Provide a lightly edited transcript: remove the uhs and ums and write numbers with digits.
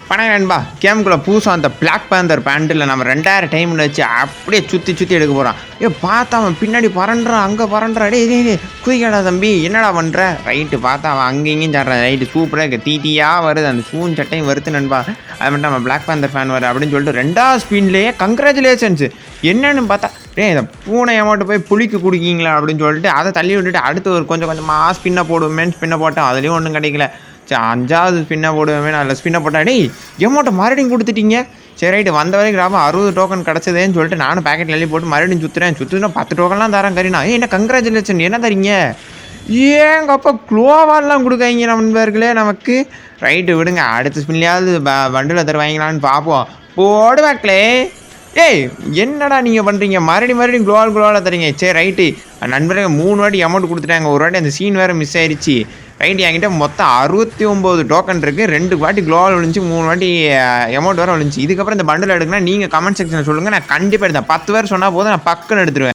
பணம் நண்பா கேமுக்குள்ளே புதுசாக அந்த பிளாக் பேந்தர் பேண்டில் நம்ம 2000 டைமில் வச்சு அப்படியே சுற்றி எடுக்க போகிறான். பார்த்தா அவன் பின்னாடி பறண்டுறான், அங்கே பறண்டுறான். குதிக்கடா தம்பி, என்னடா பண்ணுற? ரைட்டு பார்த்தா அவன் அங்கே இங்கேயும் சாடுறான். ரைட்டு சூப்பராக இருக்குது, தீட்டியாக வருது, அந்த ஷூன் சட்டையும் வருது நண்பா. அது மட்டும் நம்ம பிளாக் பேந்தர் ஃபேன் வர அப்படின்னு சொல்லிட்டு 2வது ஸ்பின்லேயே கங்க்ராச்சுலேஷன்ஸ். என்னன்னு பார்த்தா இந்த பூனை அமௌண்ட்டு போய் புளிக்கு குடிக்கிங்களா அப்படின்னு சொல்லிட்டு அதை தள்ளி விட்டுட்டு அடுத்து ஒரு கொஞ்சமாக ஸ்பின்னை போடுவேன். ஸ்பின்னை போட்டேன், அதுலேயும் ஒன்றும் கிடைக்கல. சரி 5வது ஸ்பின்னை போடுவேன், அதில் ஸ்பின்னை போட்டாடி எமௌண்ட்டை மறுபடியும் கொடுத்துட்டீங்க. சரி ரைட்டு வந்த வரைக்கும் லாபம் 60 டோக்கன் கிடச்சதேன்னு சொல்லிட்டு நானும் பேக்கெட்டில் எழுதி போட்டு மறுபடியும் சுற்றுனா 10 டோக்கன்லாம் தரேன் கரீனா. என்ன கங்க்ராச்சுலேஷன், என்ன தரீங்க? ஏங்க அப்பா க்ளோவாலாம் கொடுக்காங்க நண்பர்களே நமக்கு. ரைட்டு விடுங்க, அடுத்த ஸ்பின்லையாவது பண்டில் தருவாங்களான்னு பார்ப்போம். போடுவாக்களே. என்னடா நீங்கள் பண்ணுறீங்க? மறுபடியும் குளோவால் தரீங்க. சரி ரைட்டு நண்பர்கள் 3 வாட்டி அமௌண்ட் கொடுத்துட்டாங்க. ஒரு வாட்டி அந்த சீன் வேறு மிஸ் ஆயிடுச்சு. ரைட் என்கிட்ட மொத்தம் 69 டோக்கன் இருக்குது. 2 வாட்டி குளோவால் விழுந்துச்சு, 3 வாட்டி அமௌண்ட் வேறு விழுந்துச்சு. இதுக்கப்புறம் இந்த பண்டில் எடுக்கணும்னா நீங்கள் கமெண்ட் செக்ஷனில் சொல்லுங்கள், நான் கண்டிப்பாக எடுத்தேன். 10 பேர் சொன்னால் போதும், நான் பக்குன்னு எடுத்துருவேன்.